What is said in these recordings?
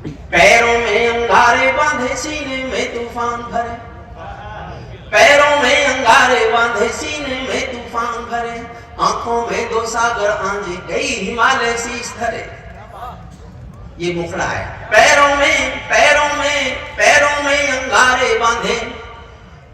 पैरों में अंगारे बांधे सीने में तूफान भरे, पैरों में अंगारे बांधे सीने में तूफान भरे, आंखों में दो सागर आंधी कई हिमालय शीश धरे। ये मुखड़ा है। पैरों में अंगारे बांधे,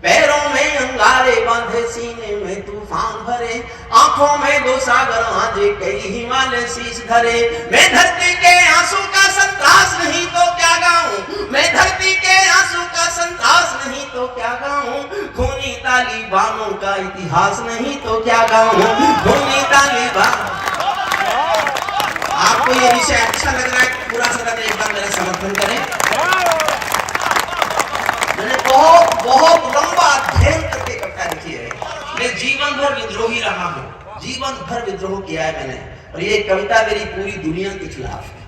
पैरों में अंगारे बांधे सीने में तूफान भरे, आंखों में दो सागर आंधे कई हिमालय शीश धरे। मैं धरती के आंसू का संतरास नहीं तो क्या गाऊं, मैं धरती के आंसू का संतरास नहीं तो क्या गाऊं, खूनी तालिबानों का इतिहास नहीं तो क्या गाऊं, खूनी तालिबान। आपको ये विषय अच्छा लग रहा है? पूरा सदन एक बार मेरा समर्थन करें। मैंने बहुत लंबा अध्ययन करके कविता लिखी है। मैं जीवन भर विद्रोही रहा हूँ, जीवन भर विद्रोह किया है मैंने, और ये कविता मेरी पूरी दुनिया के खिलाफ है।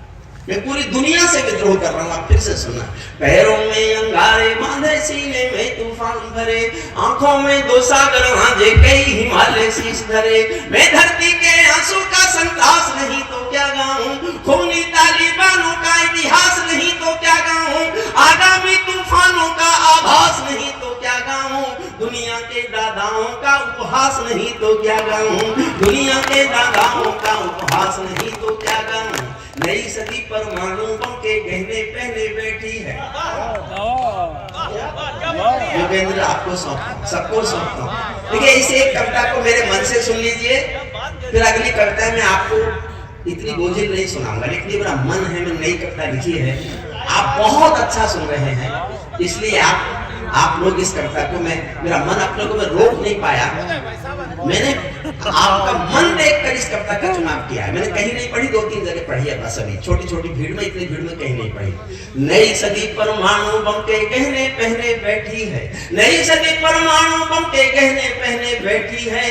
मैं पूरी दुनिया से विद्रोह कर रहा हूँ। फिर से सुनना। पैरों में अंगारे बांधे सीने में तूफान भरे, आंखों में दो सागर आंधे कई हिमालय शीश धरे। मैं धरती के आंसू का संतरास नहीं तो क्या गाऊं, खूनी तालिबानों का इतिहास नहीं तो क्या गाऊं, आगामी तूफानों का आभास नहीं तो क्या गाऊं, दुनिया के दादाओं का उपहास नहीं तो क्या गाऊं, दुनिया के दादाओं का उपहास नहीं तो क्या गाऊं। नई सदी परमाणु बम के गहने पहने बैठी है। योगेंद्र आपको सबको सौंपता हूं। देखिए, इस एक कविता को मेरे मन से सुन लीजिए, फिर अगली कविता में आपको इतनी बोझिल नहीं सुनाऊंगा, लेकिन ये मेरा मन है, मैं नई कविता लिखी है, आप बहुत अच्छा सुन रहे हैं, इसलिए आप लोग इस कविता को मेरा मन अपने को मैं रोक नहीं पाया। मैंने आपका मन देखकर इस कविता का चुनाव किया है। मैंने कहीं नहीं पढ़ी, 2-3 जगह पढ़ी है बस, अभी छोटी भीड़ में, इतनी भीड़ में कहीं नहीं पढ़ी। नई सदी परमाणु बम के गहने पहने बैठी है, नई सदी परमाणु बम के गहने पहने बैठी है,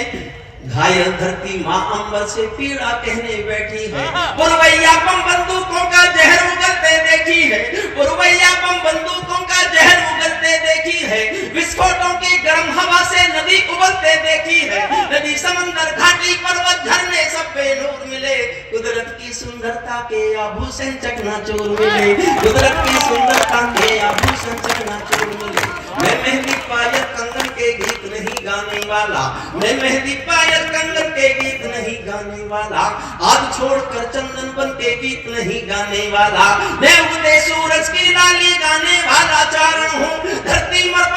घायल धरती माँ अंबर से पीड़ा कहने बैठी है, पुरवैया बम बंदूकों का जहर उगलते देखी है, पुरवैया बम बंदूकों का जहर उगलते देखी है, विस्फोटों की गर्म हवा से नदी उबलते देखी है, नदी समंदर घाटी पर्वत झरने सब पे नूर मिले, कुदरत की सुंदरता के आभूषण चकनाचूर मिले, कुदरत की सुंदरता के आभूषण चकनाचूर मिले। मैं मेहंदी पायल कंगन के गीत नहीं गाने वाला, मैं मेहंदी पायल कंगन के गीत नहीं गाने वाला, आज छोड़कर चंदन बन के गीत नहीं गाने वाला, मैं उगते सूरज की लाली गाने वाला चारण हूँ, धरती पर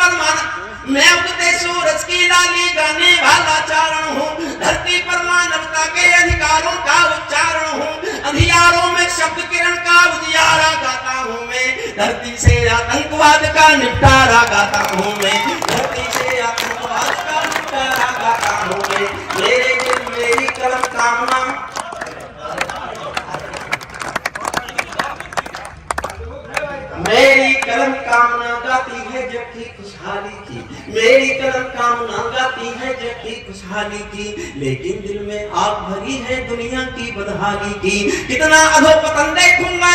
मैं उगते सूरज की लाली गाने वाला चारण हूँ, धरती पर मानवता के अधिकारों का उच्चारण हूँ, अंधियारों में शब्द किरण का उजियारा गाता हूँ मैं, धरती से आतंकवाद का निपटारा गाता हूँ मैं, धरती से आतंकवाद का निपटारा गाता हूँ मैं। मेरे दिल मेरी कलम कामना, मेरी कलम कामना गाती है जग की खुशहाली की, मेरी कलम कामना गाती है जग की खुशहाली की, लेकिन दिल में आग भरी है दुनिया की बदहाली की। कितना अधोपतन देखूंगा,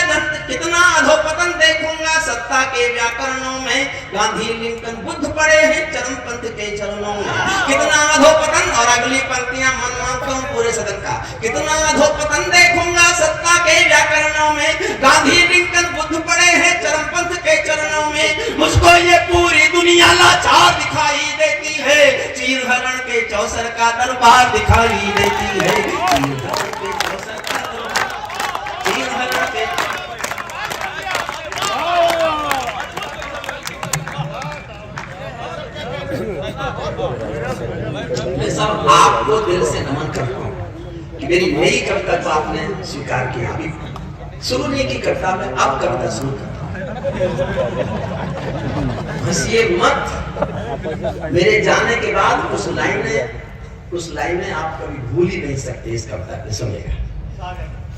कितना अधोपतन देखूंगा सत्ता के व्याकरणों में, गांधी लिंकन बुद्ध पड़े हैं चरमपंथ के चरणों में। कितना अधोपतन, और अगली पंक्तियां मन मानता हूं पूरे सदन का, कितना अधोपतन देखूंगा सत्ता के व्याकरणों में, गांधी लिंकन बुद्ध पड़े हैं चरमपंथ के चरणों में। मुझको ये पूरी दुनिया लाचार दिखाई देती है, चीर हरण के चौसर का दरबार दिखाई देती है, चीर हरण के चौसर का दरबार, चीर हरण के। मैं सब आपको दिल से नमन करता हूँ कि मेरी नई कविता को आपने स्वीकार किया। अभी शुरू नहीं की कविता में, अब कविता शुरू करता हूँ। हंसिए मत, मेरे जाने के बाद कुछ लाइनें आप कभी भूल ही नहीं सकते इस कविता में। सुनिएगा।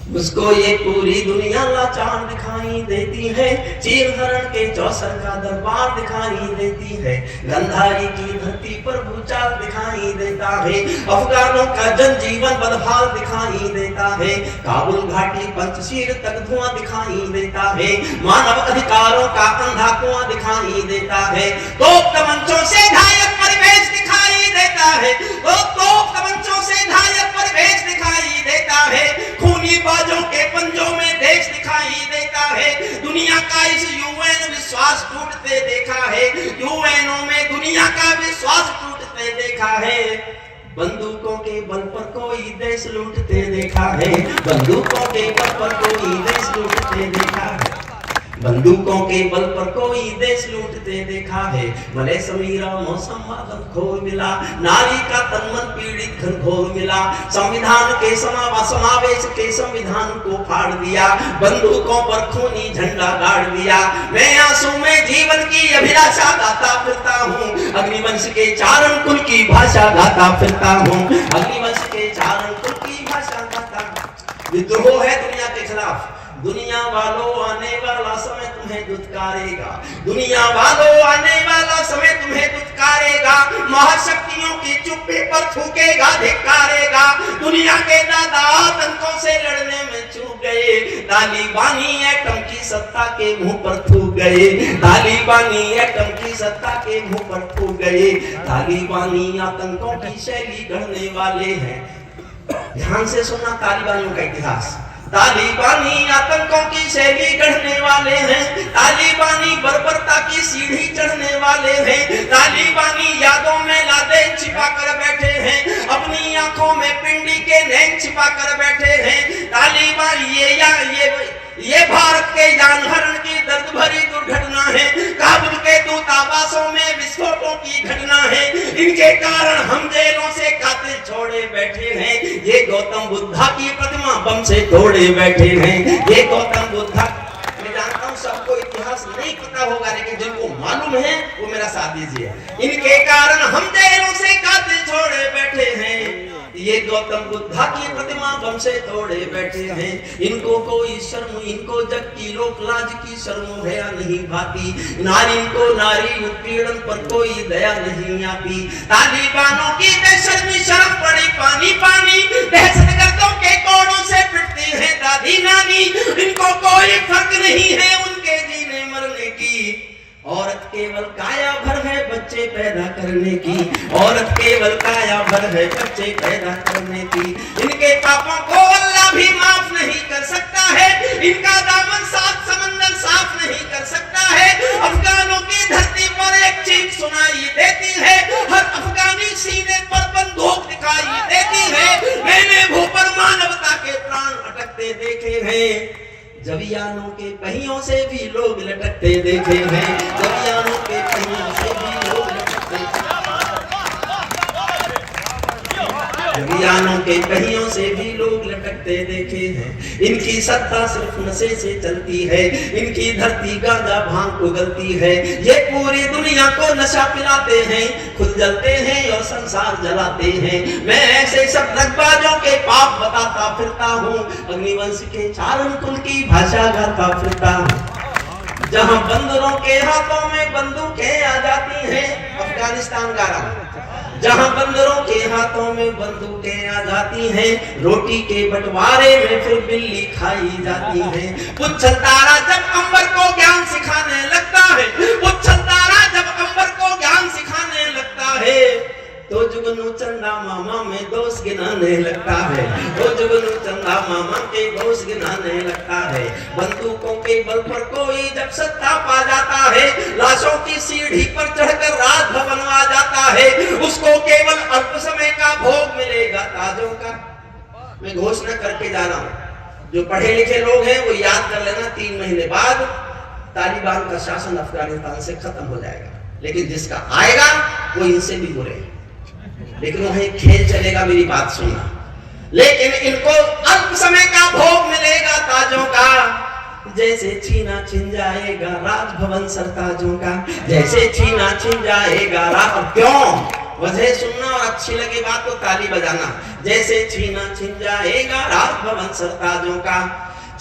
मुझको ये पूरी दुनिया लाचार दिखाई देती है, चीर हरण के चौसर का दरबार दिखाई देती है, गंधारी की धरती पर भूचाल दिखाई देता है, अफगानों का जनजीवन बदहाल दिखाई देता है, काबुल घाटी पंचशील तक धुआं दिखाई देता है, मानव अधिकारों का अंधा कुआं दिखाई देता है, तोप तमंचों से घायल परिवेश दिखाई देता है, तोप तमंचों से घायल परिवेश दिखाई देता है, खूनी बाजों के पंजों में देश दिखाई देता है। दुनिया का इस यूएन विश्वास टूटते देखा है, यूएनओ में दुनिया का विश्वास टूटते देखा है। बंदूकों के बल पर कोई देश लूटते देखा है, बंदूकों के बल पर कोई देश लूटते देखा है, बंदूकों के बल पर कोई देश लूटते देखा है। मले समीरा मौसम बादल घोर मिला, नारी का तन मन पीड़ित घनघोर मिला। संविधान के समावेश के संविधान को फाड़ दिया, बंदूकों पर खूनी झंडा गाड़ दिया। मैं आंसू में जीवन की अभिलाषा गाता फिरता हूँ, अग्निवंश के चारण कुल की भाषा गाता फिरता हूँ, अग्निवंश के चारण कुल की भाषा गाता। विद्रोह है दुनिया के खिलाफ, दुनिया वालों आने वाला समय तुम्हें दुत्कारेगा, दुनिया वालों आने वाला समय तुम्हें दुत्कारेगा। महाशक्तियों की चुप्पी पर थूकेगा, धिक्कारेगा। दुनिया के दादा आतंकों से लड़ने में चूक गए, तालिबानी एटम की सत्ता के मुंह पर थूक गए, तालिबानी एटम की सत्ता के मुंह पर थूक गए। तालिबानी आतंकों की शैली गढ़ने वाले हैं। ध्यान से सुनना तालिबानियों का इतिहास। तालिबानी आतंकों की शैली गढ़ने वाले हैं, तालिबानी बर्बरता की सीढ़ी चढ़ने वाले हैं, तालिबानी यादों में लादेन छिपा कर बैठे हैं, अपनी आंखों में पिंडी के नैन छिपा कर बैठे हैं। तालिबान ये भारत के जानहरण की दर्द भरी दुर्घटना है, काबुल के दूतावासों में विस्फोटों की घटना है। इनके कारण हम जेलों से कातिल छोड़े बैठे हैं, ये गौतम बुद्धा की प्रतिमा बम से तोड़े बैठे हैं, ये गौतम बुद्धा। मैं जानता हूँ सबको इतिहास नहीं पता होगा, लेकिन जिनको मालूम है वो मेरा साथ दीजिए। इनके कारण हम जेलों से कातिल छोड़े बैठे हैं, ये गौतम बुद्धा की प्रतिमा बम से तोड़े बैठे हैं। इनको कोई शर्म, इनको जग की लोक लाज की शर्म भया नहीं भाती, नारी को नारी उत्पीड़न पर कोई दया नहीं आती। तालिबानों की बेशर्मी शर्म पड़ी पानी पानी, दहशतगर्दों के कोड़ों से पिटती है दादी नानी। इनको कोई फर्क नहीं है उनके जीने मरने की। औरत केवल काया भर है बच्चे पैदा करने की, औरत केवल काया भर है बच्चे पैदा करने की। इनके पापों को अल्लाह भी माफ नहीं कर सकता है, इनका दामन सात समंदर साफ नहीं कर सकता है। अफगानों की धरती पर एक चीख सुनाई देती है, हर अफगानी सीने पर बंदूक दिखाई देती है। मैंने भूपर मानवता के प्राण अटकते देखे हैं, जवियानों के पहियों से भी लोग लटकते देखे हैं, जवियानों के पहियों से भी लोग लटकते, जवियानों के पहियों से भी लोग लटकते देखे हैं। इनकी सत्ता सिर्फ नशे से चलती है, इनकी धरती गांजा भांग उगलती है। ये पूरी दुनिया को नशा पिलाते हैं, खुद जलते हैं और संसार जलाते हैं। मैं ऐसे सब रगबाजों के पाप बताता फिरता हूँ, अग्निवंश के चारण कुल की भाषा गाता फिरता हूँ। जहाँ बंदरों के हाथों में बंदूकें आ जाती हैं, अफगानिस्तान का रहा, जहाँ बंदरों के हाथों में बंदूकें आ जाती हैं, रोटी के बंटवारे में फिर बिल्ली खाई जाती है। पुच्छल तारा जब अंबर को ज्ञान सिखाने लगता है, पुच्छल तारा जब अंबर को ज्ञान सिखाने लगता है, तो जुगनू चंदा मामा में दोष गिनाने लगता है, तो जुगनू चंदा मामा के दोष गिनाने लगता है। बंदूकों के बल पर कोई जब सत्ता पा जाता है, लाशों की सीढ़ी पर चढ़कर राजभवन आ जाता है, उसको केवल अल्प समय का भोग मिलेगा ताजों का। मैं घोषणा करके जा रहा हूँ, जो पढ़े लिखे लोग हैं वो याद कर लेना, 3 महीने बाद तालिबान का शासन अफगानिस्तान से खत्म हो जाएगा। लेकिन जिसका आएगा वो इनसे भी बुरे, लेकिन वहीं खेल चलेगा। मेरी बात सुनना, लेकिन इनको अल्प समय का भोग मिलेगा ताजों का, जैसे छीना छिन जाएगा राजभवन सरताजों का, जैसे छीना छिन जाएगा राज। क्यों? वजह सुनना और अच्छी लगे बात तो ताली बजाना। जैसे छीना छिन जाएगा राजभवन सरताजों का,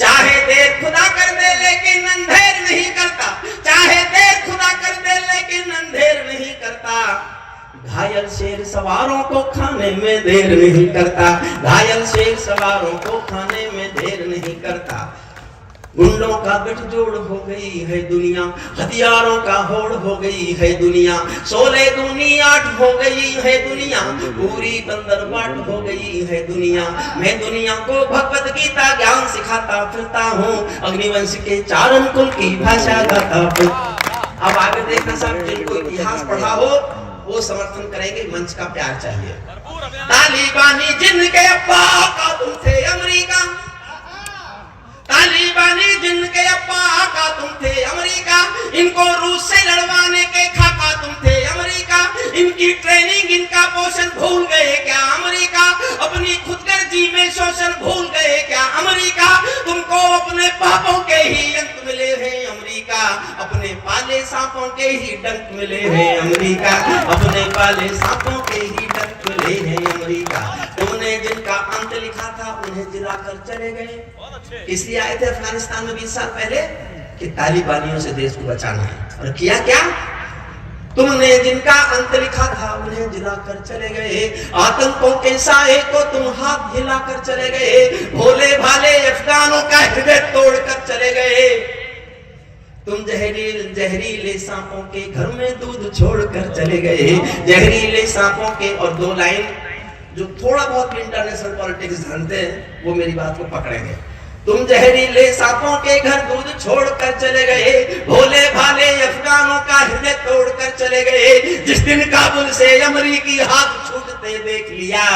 चाहे देर खुदा कर दे लेकिन अंधेर नहीं करता, चाहे देर खुदा कर दे लेकिन अंधेर नहीं करता। घायल शेर सवारों को खाने में देर नहीं करता, घायल शेर सवारों को खाने में देर नहीं करता। गुंडों का गठजोड़ हो गई है दुनिया, हथियारों का होड़ हो गई है दुनिया, 16 दूनी 8 हो गई है दुनिया, पूरी बंदर बाट हो गई है दुनिया। मैं दुनिया को भगवत गीता ज्ञान सिखाता फिरता हूँ, अग्निवंश के चारण कुल की भाषा गाता फिरता। अब आगे देखना साहब, जिनको इतिहास पढ़ा हो वो समर्थन करेंगे, मंच का प्यार चाहिए। तालिबानी जिनके अब्बा का तुम थे अमेरिका, तालिबानी जिनके अब्बा का तुम थे अमेरिका, इनको रूस से लड़वाने के खाका तुम थे अमेरिका, इनकी ट्रेनिंग इनका पोषण भूल गए क्या अमेरिका, अपनी खुदगर्जी में शोषण भूल गए क्या अमेरिका, तुमको अपने पापों के ही अंत मिले हैं अमेरिका, अपने पाले सांपों के ही डंक मिले हैं अमेरिका, अपने पाले सांपों के ही डंक मिले हैं अमेरिका। तुमने जिनका अंत लिखा था उन्हें जिलाकर चले गए। इसलिए आए थे अफगानिस्तान में 20 साल पहले कि तालिबानियों से देश को बचाना है, और किया क्या? तुमने जिनका अंत लिखा था उन्हें जिलाकर चले गए, आतंकों के साए को तुम हाथ हिलाकर चले गए, भोले भाले अफगानों का हृदय तोड़कर चले गए। तुम जहरीले सांपों के घर में दूध छोड़कर चले गए, जहरीले सांपों के। और 2 लाइन जो थोड़ा बहुत इंटरनेशनल पॉलिटिक्स जानते हैं वो मेरी बात को पकड़ेंगे। तुम जहरीले सांपों के घर दूध छोड़कर चले गए, भोले भाले अफगानों का हृदय तोड़कर चले गए। जिस दिन काबुल से अमरीकी हाथ छूटते देख लिया,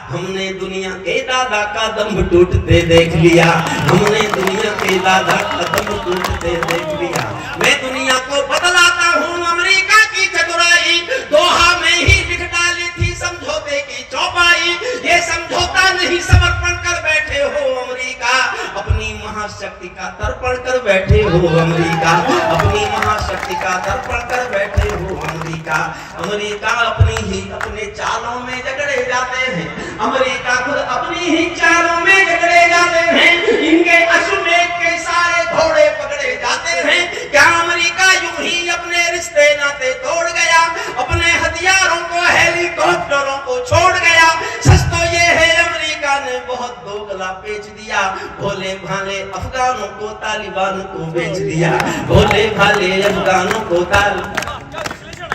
हमने दुनिया के दादा का दम टूटते देख लिया, हमने दुनिया के दादा का दम टूटते देख लिया। मैं दुनिया को बतलाता हूँ अमेरिका की चतुराई, दोहा में ही लिख डाली थी समझौते की चौपाई। ये समझौता नहीं समर्पण कर बैठे हो अमेरिका, अपनी महाशक्ति का तर्पण कर बैठे हो अमेरिका, अपनी महाशक्ति का तर्पण कर बैठे हो अमेरिका। अमेरिका अपने चालों में झगड़े जाते हैं, अमेरिका खुद अपनी ही चालों में झगड़े जाते हैं, इनके अश्वमेध के सारे घोड़े पकड़े जाते हैं। क्या अमेरिका यूं ही अपने रिश्ते नाते तोड़ गया, अपने हथियारों को हेलीकॉप्टरों को छोड़ गया? सच तो ये है अमेरिका ने बहुत दोगला बेच दिया, भोले भाले अफगानों को तालिबान को बेच दिया, भोले भाले अफगानों को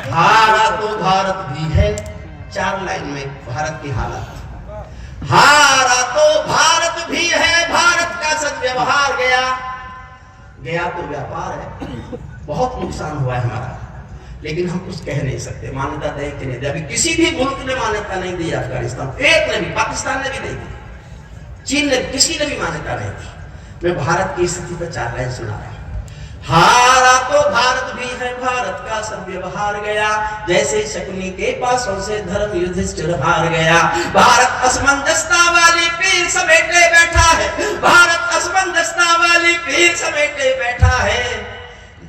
हारा तो भारत भी है। 4 लाइन में भारत की हालत, हारा तो भारत भी है, भारत का सद्व्यवहार गया, गया तो व्यापार है, बहुत नुकसान हुआ है हमारा, लेकिन हम कुछ कह नहीं सकते। मान्यता दे कि नहीं दे, अभी किसी भी मुल्क ने मान्यता नहीं दी अफगानिस्तान, एक ने भी, पाकिस्तान ने भी नहीं दी, चीन ने, किसी ने भी मान्यता नहीं दी। मैं भारत की स्थिति पर 4 लाइन सुना रहा हूं। हारा तो भारत भी है, भारत का सद्व्यवहार गया, जैसे शकुनी के पासों से धर्म युधिष्ठिर हार गया। भारत असमंजसता वाली पीर समेटे बैठा है, भारत असमंजसता वाली पीर समेटे बैठा है,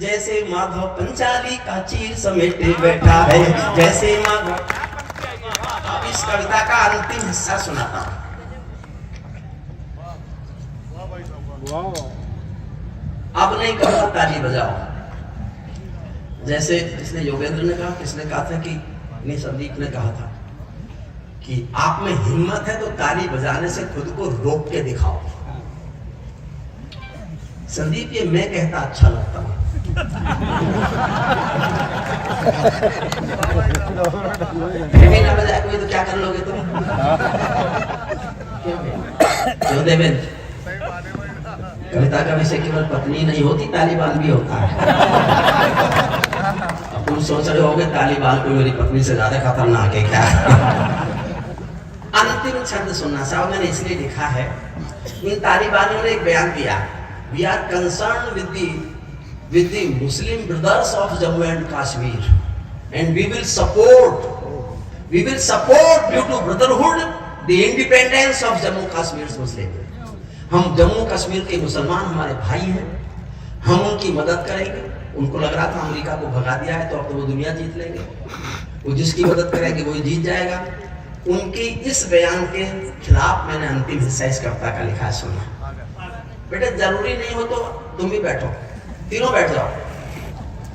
जैसे माधव पंचाली का चीर समेटे बैठा है, जैसे माधव। अब इस कविता का अंतिम हिस्सा सुनाता हूं। अब नहीं कहूंगा ताली बजाओ, जैसे किसने योगेंद्र ने कहा, किसने कहा था कि नहीं, संदीप ने कहा था कि आप में हिम्मत है तो ताली बजाने से खुद को रोक के दिखाओ। संदीप, ये मैं कहता अच्छा लगता हूं। फिर भी ना बजाए कोई तो क्या कर लोगे तुम? क्यों देवेंद्र? कविता का विषय केवल पत्नी नहीं होती, तालिबान भी होता है। अब तुम सोच रहे होगे तालिबान को मेरी पत्नी से ज्यादा खतरनाक है क्या? अंतिम छंद सुनना साहब, मैंने इसलिए लिखा है, इन तालिबानियों ने एक बयान दिया, we are concern with the Muslim brothers of Jammu and Kashmir, and we will support due to brotherhood the independence of Jammu Kashmir's Muslim. हम जम्मू कश्मीर के मुसलमान हमारे भाई हैं, हम उनकी मदद करेंगे। उनको लग रहा था अमेरिका को भगा दिया है तो अब तो वो दुनिया जीत लेंगे, वो जिसकी मदद करेंगे वही जीत जाएगा। उनकी इस बयान के खिलाफ मैंने अंतिम हिस्सा इस कविता का लिखा है, सुना। बेटा जरूरी नहीं हो तो तुम भी बैठो, तीनों बैठ जाओ।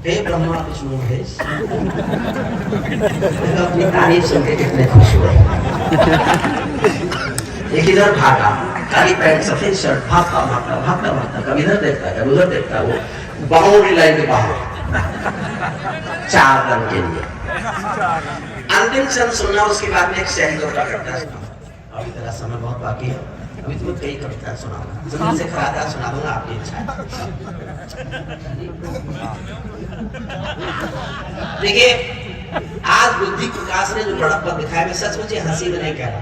हे ब्रह्मा विष्णु महेश, अपनी तारीफ सुन के कितने खुश हुए। एक इधर भागा, काली पैंट सफेद शर्ट, भागता भागता भागता भागता, कभी इधर देखता है कभी उधर देखता है, वो बाउंड्री लाइन के बाहर 4 रन के लिए। अंतिम क्षण सुनना, उसके बाद में एक शहदों करता है। अभी तेरा समय बहुत बाकी है, अभी तुम्हें कई कविता सुनाऊंगा, जमीन से खड़ा सुना दूंगा, आपकी इच्छा है। देखिए, आज बुद्धि प्रकाश ने जो बड़ापन दिखाया, मैं सच मुझे हंसी में नहीं कह रहा,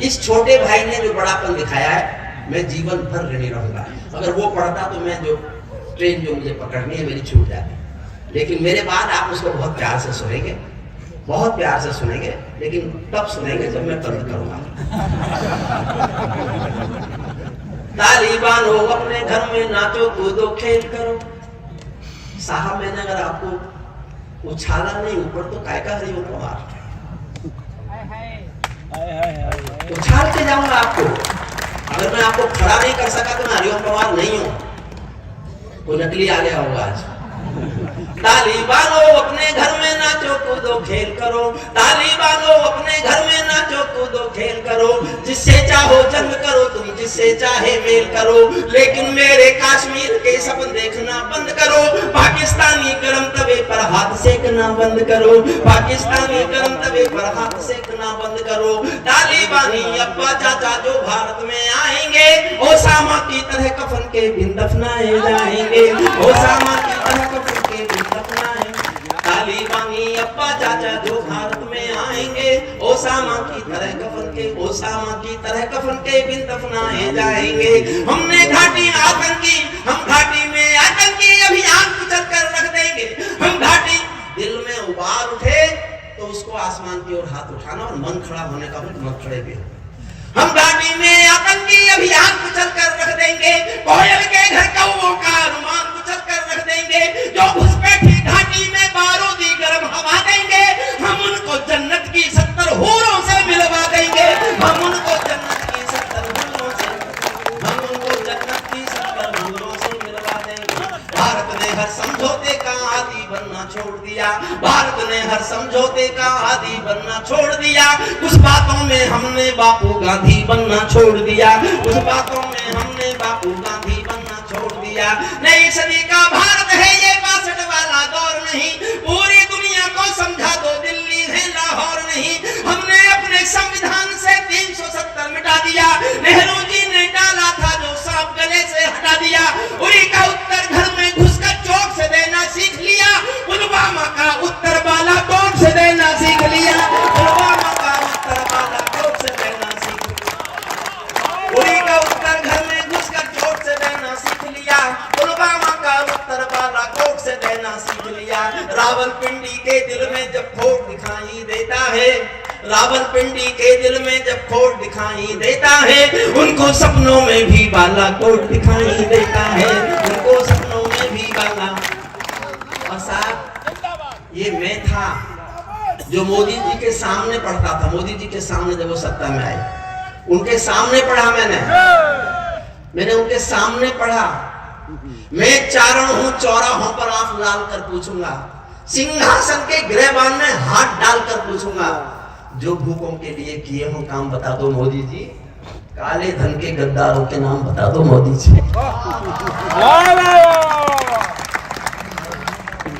इस छोटे भाई ने जो बड़ापन दिखाया है, मैं जीवन भर ऋणी रहूंगा। अगर वो पढ़ता तो मैं जो ट्रेन जो मुझे पकड़नी है मेरी छूट जाती, लेकिन मेरे बाद आप उसको बहुत प्यार से सुनेंगे, बहुत प्यार से सुनेंगे, लेकिन तब सुनेंगे जब मैं बंद करूंगा। तालिबान हो अपने घर में नाचो कूदो खेल करो। साहब मैंने अगर आपको उछाला नहीं ऊपर तो काय का हरिओम पवार, उछाल के जाऊंगा आपको। अगर मैं आपको खड़ा नहीं कर सका तो मैं हरिओम पवार नहीं हूं, वो नकली आ गया होगा आज। तालिबानो अपने घर में नाचो कूदो खेल करो, तालिबानो अपने घर में नाचो कूदो खेल करो, जिससे चाहो जंग करो तुम, जिससे चाहे मेल करो, लेकिन मेरे कश्मीर के सपन देखना बंद करो। पाकिस्तानी गरम तवे पर हाथ सेकना बंद करो, पाकिस्तानी गरम तवे पर हाथ सेकना बंद करो। तालिबानी अब्बा चाचा जो भारत में आएंगे, ओसामा की तरह कफन के बिन दफनाए जाएंगे, ओसामा की तरह कफन के बिन दफनाए। तालिबानी अब्बा चाचा जो भारत में आएंगे, ओसामा की तरह कफन के, ओसामा की तरह कफन के बिन दफनाए जाएंगे। हमने घाटी आतंकी, हम घाटी में आतंकी अभियान कुचल कर रख देंगे। हम घाटी दिल में उबाल उठे तो उसको आसमान की ओर हाथ उठाना और मन खड़ा होने का भी मन खड़े भी हो। हम घाटी में आतंकी अभियान कुचल कर रख देंगे, कोयल के घर कौओं का अनुमान कुचल कर रख देंगे। जो घुसपैठी घाटी में बारूदी गर्म हवा देंगे, हम उनको जन्नत की 70 हूरों से मिलवा देंगे। हम उनको जन्नत की 70 हूरों से, हम उनको जन्नत की 70 हूरों से मिलवा देंगे। भारत ने हर समझौते का आदी बनना छोड़ दिया, भारत ने हर समझौते का आदी बनना छोड़ दिया। कुछ बातों में हमने बापू गांधी बनना छोड़ दिया, कुछ बातों में हमने बापू गांधी बनना छोड़ दिया। नई सदी का भारत है ये 62 वाला दौर नहीं, पूरी दुनिया को समझा दो दिल्ली है लाहौर नहीं। हमने अपने संविधान से 370 मिटा दिया, नेहरू जी ने डाला था जो सांप गले से हटा दिया। उरी का उत्तर घर में घुसकर चोट से देना सीख लिया, पुलवामा का उत्तर बालाकोट से देना सीख लिया, पुलवामा का उत्तर बालाकोट से देना सीख लिया। उरी का उत्तर घर में घुसकर चोट से देना सीख लिया, पुलवामा का उत्तर बालाकोट से देना सीख लिया। रावलपिंडी के दिल में जब खोट दिखाई देता है, रावलपिंडी के दिल में जब खोट दिखाई देता है, उनको सपनों में भी बालाकोट दिखाई देता है, उनको सपनों में भी बाला। और साहब ये मैं था जो मोदी जी के सामने पढ़ता था, मोदी जी के सामने जब वो सत्ता में आए, उनके सामने पढ़ा मैंने उनके सामने पढ़ा। मैं चारण हूं चौराहों पर आंख लाल कर पूछूंगा, सिंहासन के गिरबान में हाथ डालकर पूछूंगा, जो भूखों के लिए किए हो काम बता दो मोदी जी, काले धन के गद्दारों के नाम बता दो मोदी जी।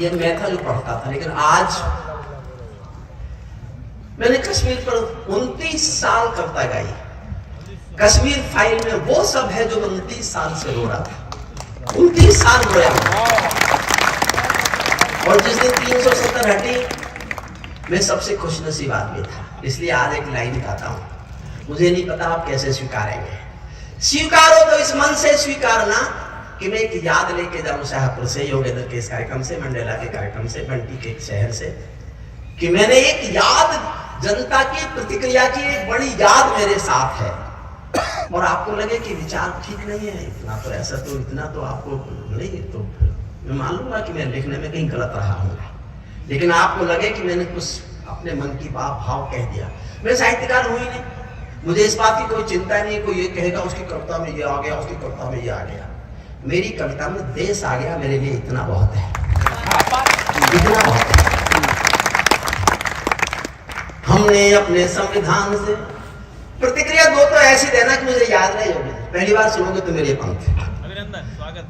ये मैं था जो पढ़ता था, लेकिन आज मैंने कश्मीर पर 29 साल कविता गाई। कश्मीर फाइल में वो सब है जो 29 साल से रो रहा था, 29 साल रोया। और जिस दिन 370 हटी मैं सबसे खुशनसीब आदमी था, इसलिए आज एक लाइन गाता हूं। मुझे नहीं पता आप कैसे स्वीकारेंगे, स्वीकारो तो इस मन से स्वीकारना कि मैं एक याद लेके जाऊं शाहपुर से, योगेंद्र के इस कार्यक्रम से, मंडेला के कार्यक्रम से, बंटी के शहर से, कि मैंने एक याद, जनता की प्रतिक्रिया की एक बड़ी याद मेरे साथ है। और आपको लगे कि विचार ठीक नहीं है, इतना तो ऐसा तो इतना तो आपको नहीं, तो मैं मान लूंगा कि मैं लिखने में कहीं गलत रहा हूँ, लेकिन आपको लगे कि मैंने कुछ अपने मन की भाव कह दिया। मैं साहित्यकार हुई नहीं, मुझे इस बात की कोई चिंता नहीं, कोई ये कहेगा उसकी कविता में ये आ गया, उसकी कविता में ये आ गया। मेरी कविता में देश आ गया, मेरे लिए इतना बहुत है, इतना बहुत है। हमने अपने संविधान से प्रतिक्रिया दो तो ऐसी देना कि मुझे याद नहीं होगी। पहली बार सुनोगे तो मेरी पंक्ति।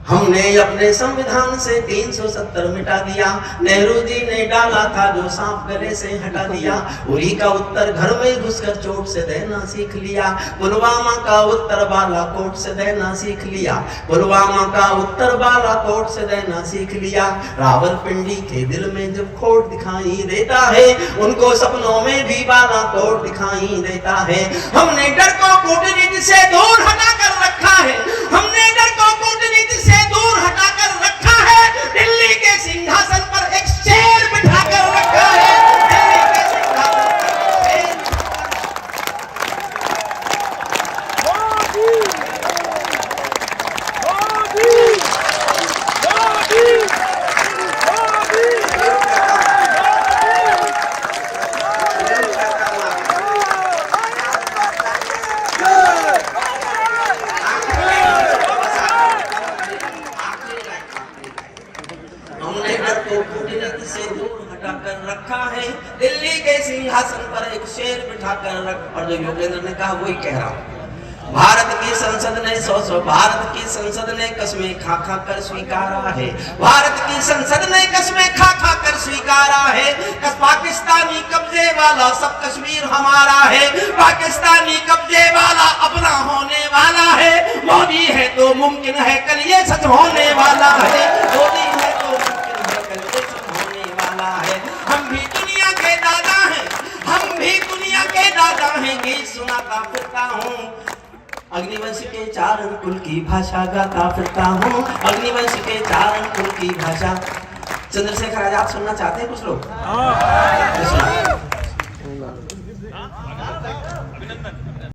हमने अपने संविधान से 370 मिटा दिया, नेहरू जी ने डाला था जो सांप गले से हटा दिया, उरी का उत्तर घर में घुसकर चोट से देना सीख लिया, पुलवामा का उत्तर बालाकोट से देना सीख लिया, पुलवामा का उत्तर बालाकोट से देना सीख लिया। रावलपिंडी के दिल में जब खोट दिखाई देता है, उनको सपनों में भी बालाकोट दिखाई देता है। हमने डर को कूटनीति से दूर हटा कर रखा है, हमने डर को कूटनीति से दूर हटाकर रखा है, दिल्ली के सिंहासन पर एक शेर बिठाकर रखा है, दिल्ली के सिंहासन पर एक से दूर हटाकर रखा है, दिल्ली के सिंहासन पर एक शेर बिठाकर रख। और जो योगेंद्र ने कहा वही कह रहा हूं। भारत की संसद ने भारत की संसद ने कस्में खा खा कर स्वीकारा है, भारत की संसद ने कस्में खा खा कर स्वीकारा है, पाकिस्तानी कब्जे वाला सब कश्मीर हमारा है, पाकिस्तानी कब्जे वाला अपना होने वाला है, मोदी है तो मुमकिन है कल ये सच होने वाला है, मोदी है तो मुमकिन है कल ये सच होने वाला है। हम भी दुनिया के दादा हैं, हम भी दुनिया के दादा हैं, गीत सुनाता फिरता हूँ, अग्निवंश के 4 अंकुल की भाषा गाता फिरता हूँ, अग्निवंश के 4 अंकुल की भाषा। चंद्रशेखर आजाद सुनना चाहते हैं कुछ लोग?